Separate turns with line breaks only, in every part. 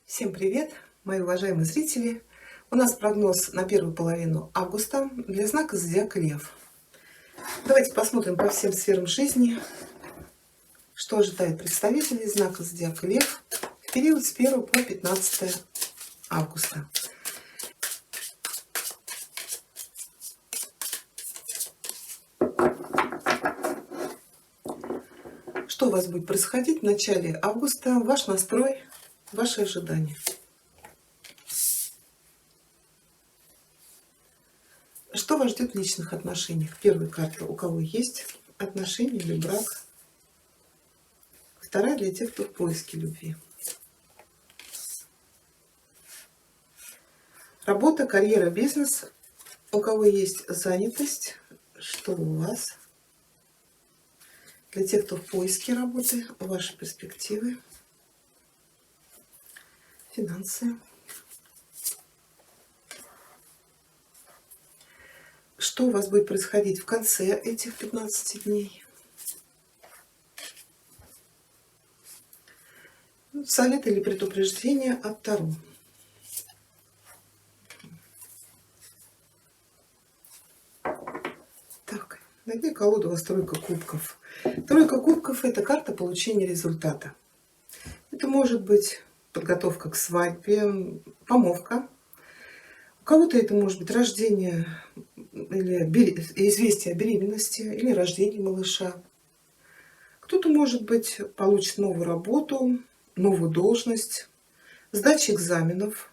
Всем привет, мои уважаемые зрители! У нас прогноз на первую половину августа для знака зодиака Лев. Давайте посмотрим по всем сферам жизни, что ожидает представителей знака зодиака Лев в период с 1 по 15 августа. Что у вас будет происходить в начале августа? Ваш настрой, ваши ожидания. Что вас ждет в личных отношениях? Первая карта: у кого есть отношения или брак. Вторая — для тех, кто в поиске любви. Работа, карьера, бизнес. У кого есть занятость, что у вас? Для тех, кто в поиске работы, ваши перспективы. Финансы. Что у вас будет происходить в конце этих 15 дней? Совет или предупреждение от Таро. Так, найди колоду. У вас тройка кубков. Тройка кубков — это карта получения результата. Это может быть подготовка к свадьбе, помолвка. У кого-то это может быть рождение или известие о беременности или рождении малыша. Кто-то, может быть, получит новую работу, новую должность, сдача экзаменов.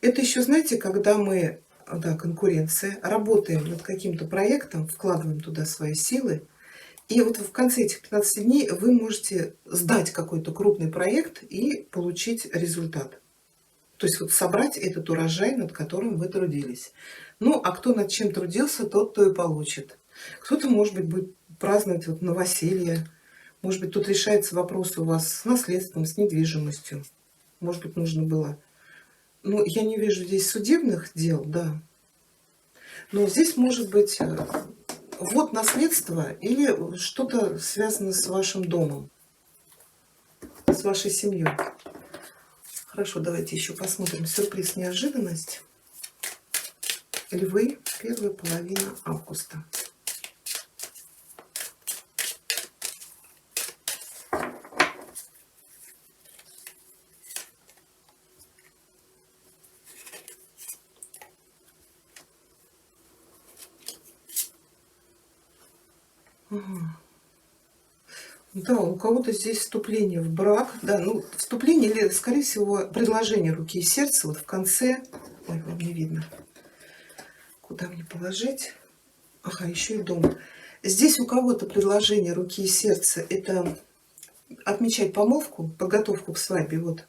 Это еще, знаете, когда мы, конкуренция, работаем над каким-то проектом, вкладываем туда свои силы, и вот в конце этих 15 дней вы можете сдать какой-то крупный проект и получить результат. То есть вот собрать этот урожай, над которым вы трудились. Ну, а кто над чем трудился, тот то и получит. Кто-то, может быть, будет праздновать вот новоселье. Может быть, тут решается вопрос у вас с наследством, с недвижимостью. Может быть, нужно было... Ну, я не вижу здесь судебных дел, да. Но здесь может быть вот наследство или что-то связано с вашим домом, с вашей семьей. Хорошо, давайте еще посмотрим сюрприз, неожиданность. Львы, первая половина августа. Да, у кого-то здесь вступление в брак, да, ну, вступление или, скорее всего, предложение руки и сердца вот в конце. Ой, вам не видно. Куда мне положить? Ага, еще и дом. Здесь у кого-то предложение руки и сердца — это отмечать помолвку, подготовку к свадьбе. Вот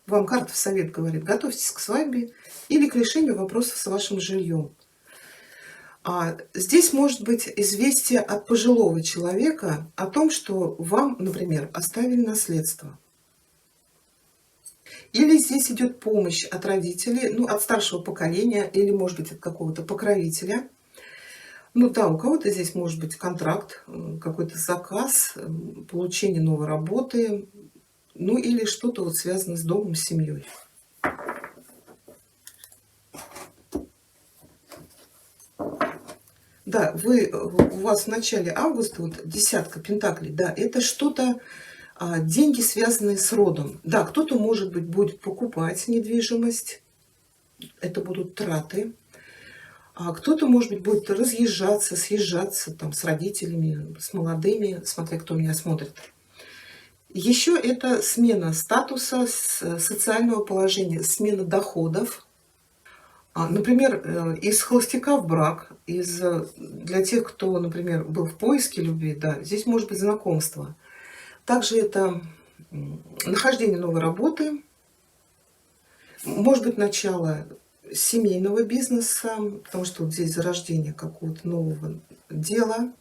вам карта в совет говорит: готовьтесь к свадьбе или к решению вопросов с вашим жильем. А здесь может быть известие от пожилого человека о том, что вам, например, оставили наследство. Или здесь идет помощь от родителей, ну, от старшего поколения, или, может быть, от какого-то покровителя. Ну да, у кого-то здесь может быть контракт, какой-то заказ, получение новой работы, ну или что-то вот связано с домом, с семьей. Да, у вас в начале августа, вот десятка пентаклей, да, это что-то, деньги, связанные с родом. Да, кто-то, может быть, будет покупать недвижимость, это будут траты. А кто-то, может быть, будет разъезжаться, съезжаться там с родителями, с молодыми, смотря кто меня смотрит. Еще это смена статуса, социального положения, смена доходов. Например, из холостяка в брак, для тех, кто, например, был в поиске любви, да, здесь может быть знакомство. Также это нахождение новой работы, может быть, начало семейного бизнеса, потому что вот здесь зарождение какого-то нового дела.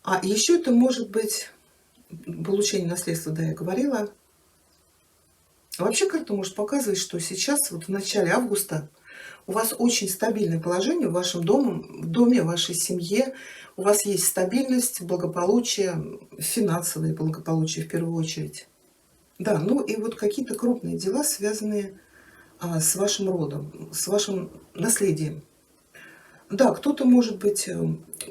А еще это может быть получение наследства, да, я говорила. Вообще карта может показывать, что сейчас, вот в начале августа, у вас очень стабильное положение в вашем доме, в вашей семье. У вас есть стабильность, благополучие, финансовое благополучие в первую очередь. Да, ну и вот какие-то крупные дела, связанные с вашим родом, с вашим наследием. Да, кто-то может быть,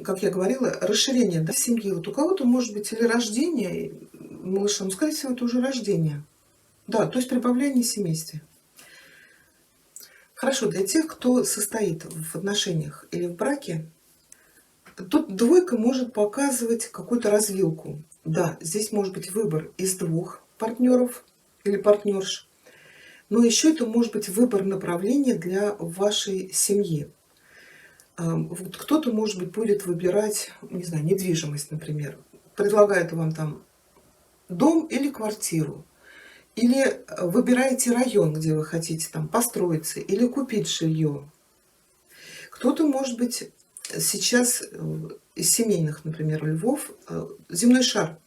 как я говорила, расширение, да, семьи. Вот у кого-то может быть или рождение малыша, ну, скорее всего, это уже рождение. Да, то есть прибавление семейства. Хорошо, для тех, кто состоит в отношениях или в браке, тут двойка может показывать какую-то развилку. Да, здесь может быть выбор из двух партнеров или партнерш, но еще это может быть выбор направления для вашей семьи. Вот кто-то, может быть, будет выбирать, не знаю, недвижимость, например. Предлагает вам там дом или квартиру. Или выбираете район, где вы хотите там построиться, или купить жилье. Кто-то, может быть, сейчас из семейных, например, львов, земной шар.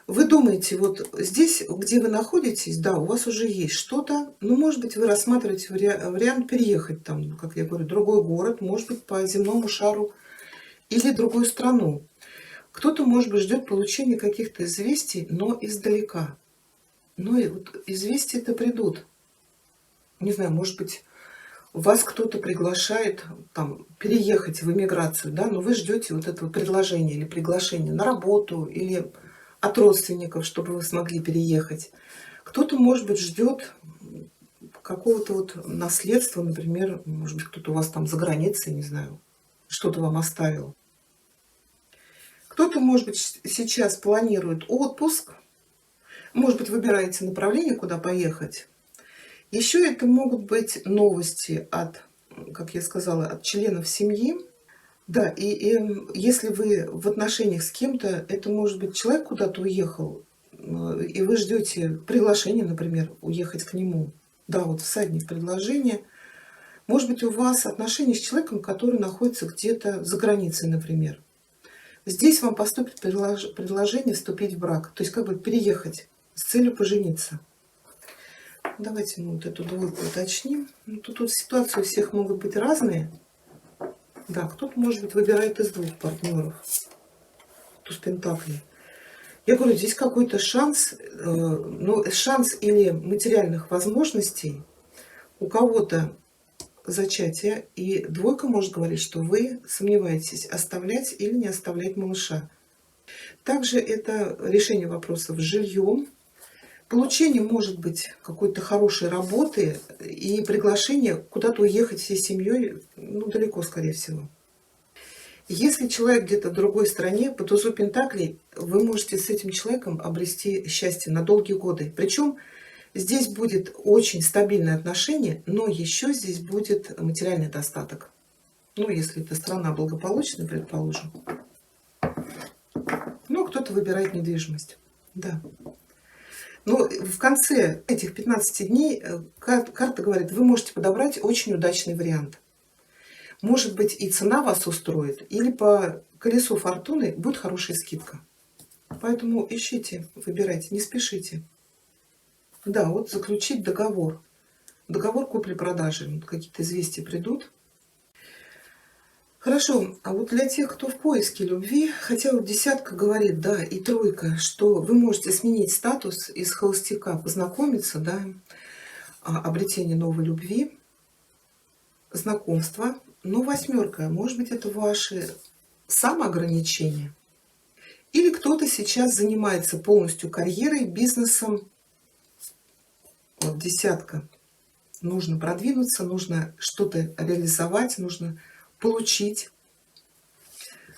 Вы думаете, вот здесь, где вы находитесь, да, у вас уже есть что-то, но, может быть, вы рассматриваете вариант переехать там, как я говорю, в другой город, может быть, по земному шару или другую страну. Кто-то, может быть, ждет получения каких-то известий, но издалека. Но и вот известия-то придут. Не знаю, может быть, вас кто-то приглашает там переехать в эмиграцию, да, но вы ждете вот этого предложения или приглашения на работу или от родственников, чтобы вы смогли переехать. Кто-то, может быть, ждет какого-то вот наследства, например, может быть, кто-то у вас там за границей, не знаю, что-то вам оставил. Кто-то, может быть, сейчас планирует отпуск, может быть, выбираете направление, куда поехать. Еще это могут быть новости от, как я сказала, от членов семьи. Да, и если вы в отношениях с кем-то, это может быть человек куда-то уехал, и вы ждете приглашения, например, уехать к нему. Да, вот всадник предложения. Может быть, у вас отношения с человеком, который находится где-то за границей, например. Здесь вам поступит предложение вступить в брак, то есть как бы переехать с целью пожениться. Давайте мы вот эту двойку уточним. Ну, тут ситуации у всех могут быть разные. Да, кто-то, может быть, выбирает из двух партнеров. Туз пентаклей. Я говорю, здесь какой-то шанс, ну, шанс или материальных возможностей у кого-то зачатие, и двойка может говорить, что вы сомневаетесь, оставлять или не оставлять малыша. Также это решение вопросов с жильем, получение, может быть, какой-то хорошей работы и приглашение куда-то уехать всей семьей, ну, далеко, скорее всего. Если человек где-то в другой стране, по тузу пентаклей, вы можете с этим человеком обрести счастье на долгие годы. Причем здесь будет очень стабильное отношение, но еще здесь будет материальный достаток. Ну, если эта страна благополучная, предположим. Ну, кто-то выбирает недвижимость. Да. Но в конце этих 15 дней карта говорит, вы можете подобрать очень удачный вариант. Может быть, и цена вас устроит, или по колесу фортуны будет хорошая скидка. Поэтому ищите, выбирайте, не спешите. Да, вот заключить договор. Договор купли-продажи. Вот какие-то известия придут. Хорошо, а вот для тех, кто в поиске любви, хотя вот десятка говорит, да, и тройка, что вы можете сменить статус из холостяка, познакомиться, да, обретение новой любви, знакомство. Но восьмерка, может быть, это ваши самоограничения. Или кто-то сейчас занимается полностью карьерой, бизнесом. Вот десятка. Нужно продвинуться, нужно что-то реализовать, нужно получить,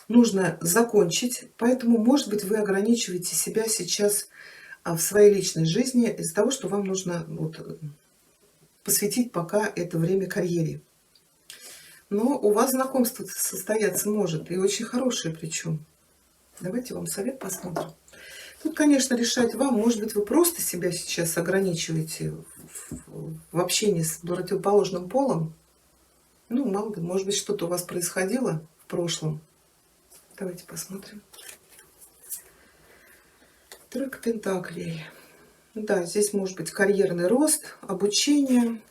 нужно закончить. Поэтому, может быть, вы ограничиваете себя сейчас в своей личной жизни из-за того, что вам нужно вот посвятить пока это время карьере. Но у вас знакомство состояться может, и очень хорошее причем. Давайте вам совет посмотрим. Тут, конечно, решать вам. Может быть, вы просто себя сейчас ограничиваете в общении с противоположным полом. Ну, мало ли, может быть, что-то у вас происходило в прошлом. Давайте посмотрим. Тройка пентаклей. Да, здесь может быть карьерный рост, обучение,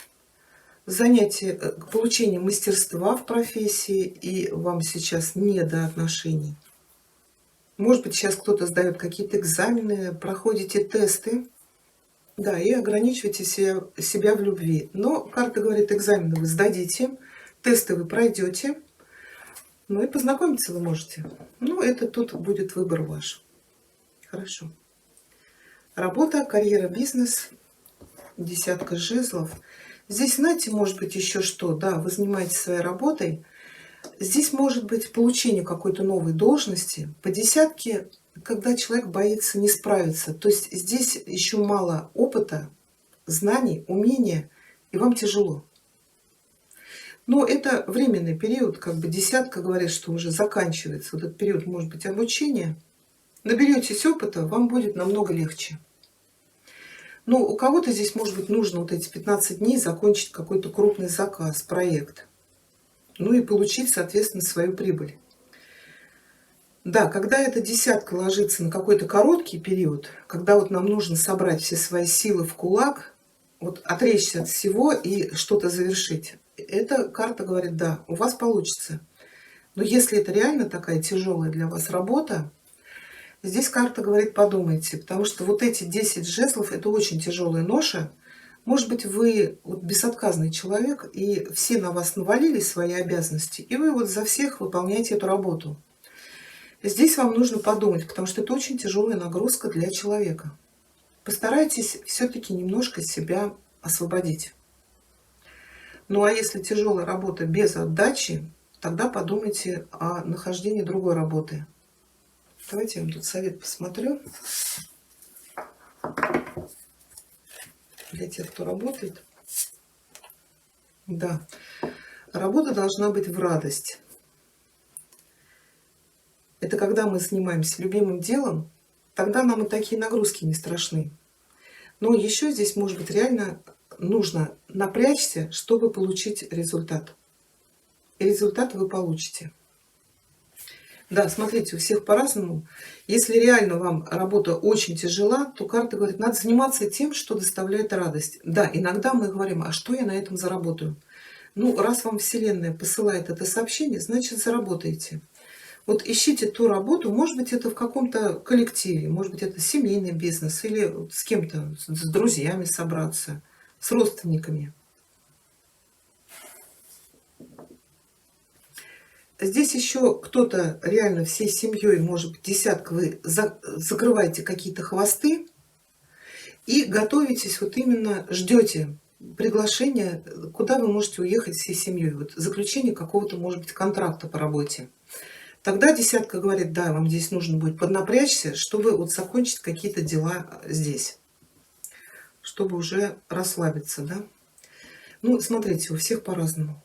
занятие, получение мастерства в профессии, и вам сейчас не до отношений. Может быть, сейчас кто-то сдает какие-то экзамены, проходите тесты. Да, и ограничивайте себя в любви. Но карта говорит, экзамены вы сдадите, тесты вы пройдете, ну и познакомиться вы можете. Ну, это тут будет выбор ваш. Хорошо. Работа, карьера, бизнес, десятка жезлов. Здесь, знаете, может быть еще что? Да, вы занимаетесь своей работой. Здесь может быть получение какой-то новой должности. По десятке, когда человек боится не справиться. То есть здесь еще мало опыта, знаний, умения, и вам тяжело. Но это временный период, как бы десятка говорит, что уже заканчивается. Вот этот период, может быть, обучения. Наберетесь опыта, вам будет намного легче. Но у кого-то здесь, может быть, нужно вот эти 15 дней закончить какой-то крупный заказ, проект. Ну и получить, соответственно, свою прибыль. Да, когда эта десятка ложится на какой-то короткий период, когда вот нам нужно собрать все свои силы в кулак, вот отречься от всего и что-то завершить, эта карта говорит, да, у вас получится. Но если это реально такая тяжелая для вас работа, здесь карта говорит, подумайте, потому что вот эти 10 жезлов – это очень тяжелая ноша. Может быть, вы вот безотказный человек, и все на вас навалили свои обязанности, и вы вот за всех выполняете эту работу. Здесь вам нужно подумать, потому что это очень тяжелая нагрузка для человека. Постарайтесь все-таки немножко себя освободить. Ну а если тяжелая работа без отдачи, тогда подумайте о нахождении другой работы. Давайте я вам тут совет посмотрю. Для тех, кто работает. Да, работа должна быть в радость. Это когда мы занимаемся любимым делом, тогда нам и такие нагрузки не страшны. Но еще здесь, может быть, реально нужно напрячься, чтобы получить результат. И результат вы получите. Да, смотрите, у всех по-разному. Если реально вам работа очень тяжела, то карта говорит, надо заниматься тем, что доставляет радость. Да, иногда мы говорим, а что я на этом заработаю? Ну, раз вам Вселенная посылает это сообщение, значит, заработаете. Вот ищите ту работу, может быть, это в каком-то коллективе, может быть, это семейный бизнес, или с кем-то, с друзьями собраться, с родственниками. Здесь еще кто-то реально всей семьей, может быть, десятка, вы закрываете какие-то хвосты и готовитесь, вот именно ждете приглашения, куда вы можете уехать всей семьей, вот заключение какого-то, может быть, контракта по работе. Тогда десятка говорит, да, вам здесь нужно будет поднапрячься, чтобы вот закончить какие-то дела здесь, чтобы уже расслабиться, да. Ну, смотрите, у всех по-разному.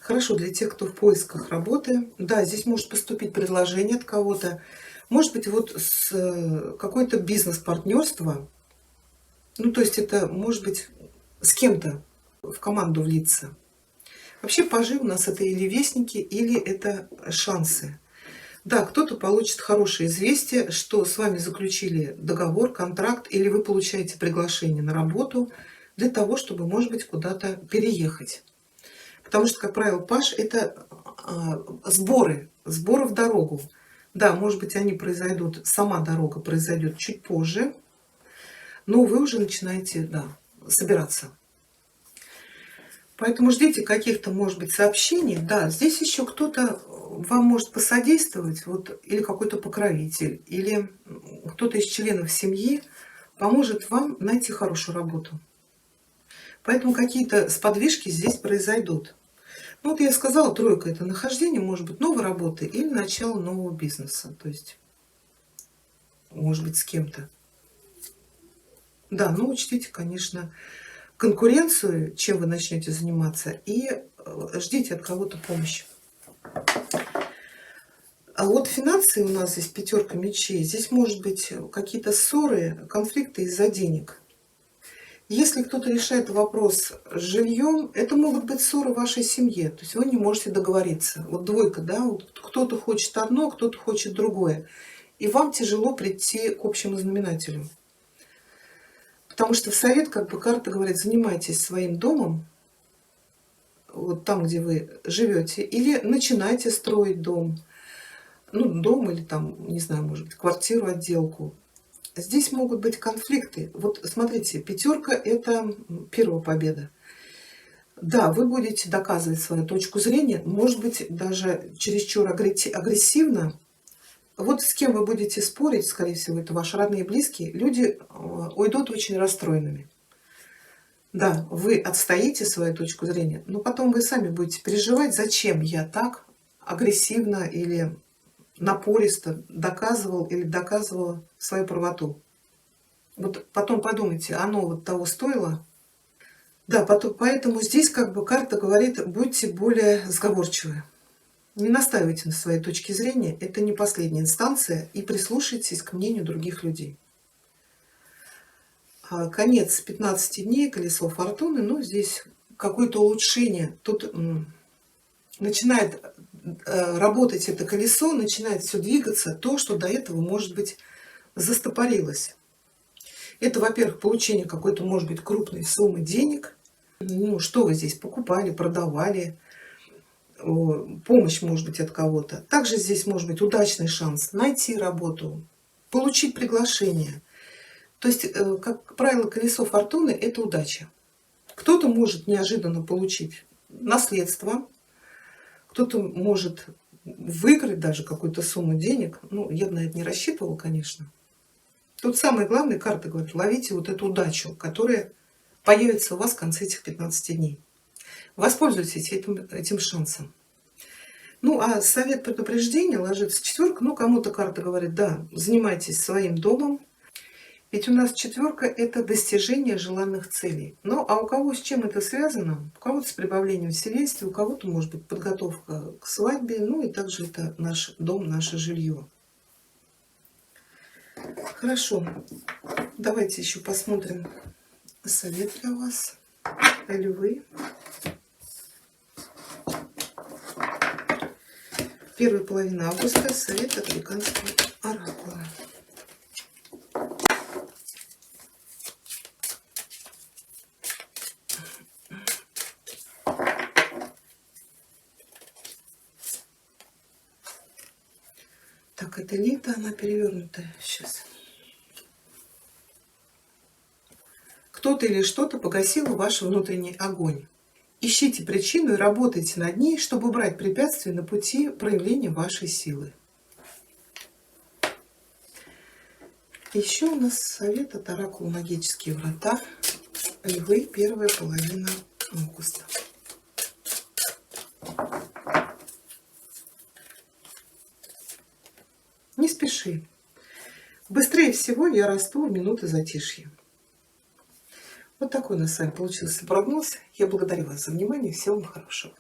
Хорошо, для тех, кто в поисках работы, да, здесь может поступить предложение от кого-то, может быть, вот с какое-то бизнес-партнерство, ну, то есть это может быть с кем-то в команду влиться. Вообще пажи у нас это или вестники, или это шансы. Да, кто-то получит хорошее известие, что с вами заключили договор, контракт, или вы получаете приглашение на работу для того, чтобы, может быть, куда-то переехать. Потому что, как правило, паж – это сборы в дорогу. Да, может быть, они произойдут, сама дорога произойдет чуть позже, но вы уже начинаете, да, собираться. Поэтому ждите каких-то, может быть, сообщений. Да, здесь еще кто-то вам может посодействовать, вот, или какой-то покровитель, или кто-то из членов семьи поможет вам найти хорошую работу. Поэтому какие-то сподвижки здесь произойдут. Ну, вот я сказала, тройка – это нахождение, может быть, новой работы или начало нового бизнеса. То есть, может быть, с кем-то. Да, но учтите, конечно, конкуренцию, чем вы начнете заниматься, и ждите от кого-то помощи. А вот финансы у нас здесь пятерка мечей. Здесь может быть какие-то ссоры, конфликты из-за денег. Если кто-то решает вопрос с жильем, это могут быть ссоры в вашей семье. То есть вы не можете договориться. Вот двойка, да, вот кто-то хочет одно, кто-то хочет другое. И вам тяжело прийти к общему знаменателю. Потому что в совет, как бы карта говорит, занимайтесь своим домом, вот там, где вы живете, или начинайте строить дом. Ну, дом или там, не знаю, может быть, квартиру, отделку. Здесь могут быть конфликты. Вот смотрите, пятерка — это первая победа. Да, вы будете доказывать свою точку зрения, может быть, даже чересчур агрессивно. Вот с кем вы будете спорить, скорее всего, это ваши родные и близкие, люди уйдут очень расстроенными. Да, вы отстоите свою точку зрения, но потом вы сами будете переживать, зачем я так агрессивно или напористо доказывал или доказывала свою правоту. Вот потом подумайте, оно вот того стоило? Да, поэтому здесь как бы карта говорит, будьте более сговорчивы. Не настаивайте на своей точке зрения, это не последняя инстанция, и прислушайтесь к мнению других людей. Конец 15 дней, колесо фортуны, ну здесь какое-то улучшение. Тут начинает работать это колесо, начинает все двигаться, то, что до этого, может быть, застопорилось. Это, во-первых, получение какой-то, может быть, крупной суммы денег. Ну, что вы здесь покупали, продавали, помощь, может быть, от кого-то. Также здесь может быть удачный шанс найти работу, получить приглашение. То есть, как правило, колесо фортуны — это удача. Кто-то может неожиданно получить наследство, кто-то может выиграть даже какую-то сумму денег. Ну, я бы на это не рассчитывала, конечно. Тут самое главное, карта говорит, ловите вот эту удачу, которая появится у вас в конце этих 15 дней. Воспользуйтесь этим шансом. Ну, а совет предупреждения ложится четверка. Ну, кому-то карта говорит, да, занимайтесь своим домом. Ведь у нас четверка — это достижение желанных целей. Ну, а у кого с чем это связано? У кого-то с прибавлением веселенства, у кого-то, может быть, подготовка к свадьбе. Ну, и также это наш дом, наше жилье. Хорошо. Давайте еще посмотрим совет для вас. Львы. Первая половина августа. Совет от Африканского оракула. Так, это лето, она перевернутая сейчас. Кто-то или что-то погасило ваш внутренний огонь. Ищите причину и работайте над ней, чтобы убрать препятствия на пути проявления вашей силы. Еще у нас совет от оракула «Магические врата». Львы, первая половина августа. Не спеши. Быстрее всего я расту в минуты затишья. Вот такой у нас с вами получился прогноз. Я благодарю вас за внимание. Всего вам хорошего.